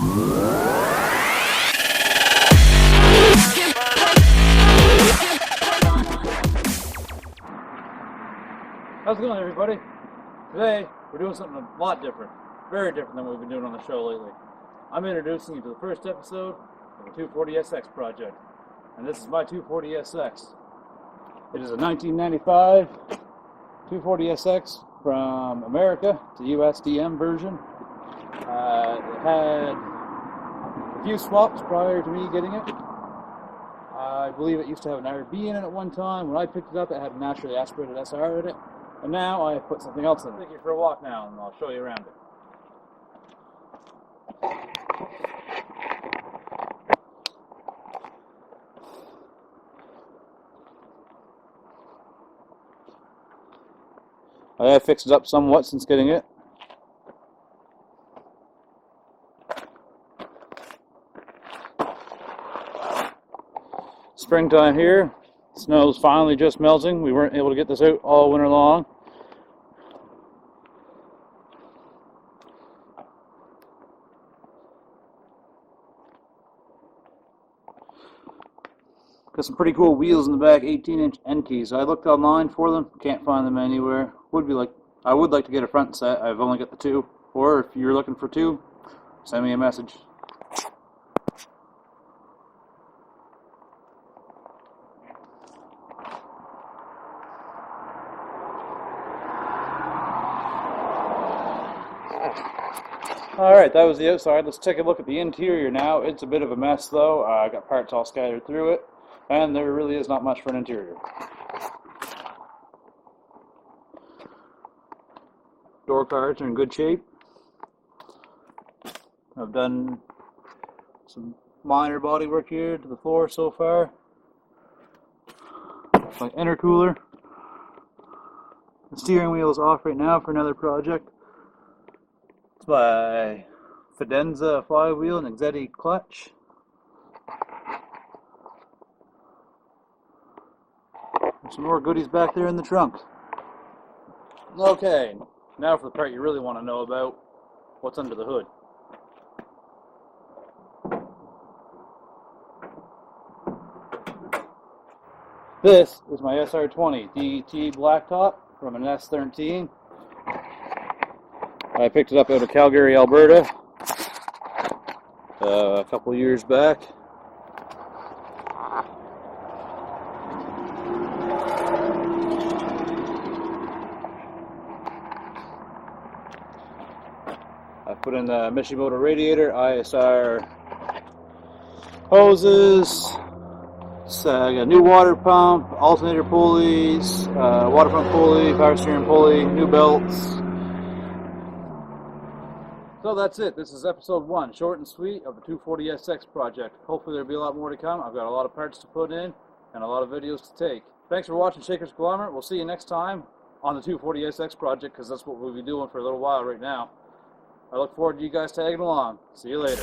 How's it going, everybody? Today, we're doing something a lot different. Very different than what we've been doing on the show lately. I'm introducing you to the first episode of the 240SX project. And this is my 240SX. It is a 1995 240SX from America. It's a USDM version. It had a few swaps prior to me getting it. I believe it used to have an IRB in it at one time. When I picked it up, it had a naturally aspirated SR in it. And now I put something else in it. I'll take you for a walk now and I'll show you around it. I have fixed it up somewhat since getting it. Springtime here. Snow's finally just melting. We weren't able to get this out all winter long. Got some pretty cool wheels in the back, 18-inch end keys. I looked online for them, can't find them anywhere. I would like to get a front set. I've only got the two. Or if you're looking for two, send me a message. Alright, that was the outside. Let's take a look at the interior now. It's a bit of a mess though. I got parts all scattered through it, and there really is not much for an interior. Door cards are in good shape. I've done some minor body work here to the floor so far. My intercooler. The steering wheel is off right now for another project. It's my Fidenza flywheel and Exetti clutch. There's some more goodies back there in the trunk. Okay, now for the part you really want to know about, what's under the hood. This is my SR20 DET blacktop from an S13. I picked it up out of Calgary, Alberta a couple years back. I put in the Mishimoto radiator, ISR hoses, I got a new water pump, alternator pulleys, water pump pulley, power steering pulley, new belts. So that's it. This is episode 1, short and sweet, of the 240SX project. Hopefully there'll be a lot more to come. I've got a lot of parts to put in and a lot of videos to take. Thanks for watching Shaker's Conglomerate. We'll see you next time on the 240SX project, because that's what we'll be doing for a little while right now. I look forward to you guys tagging along. See you later.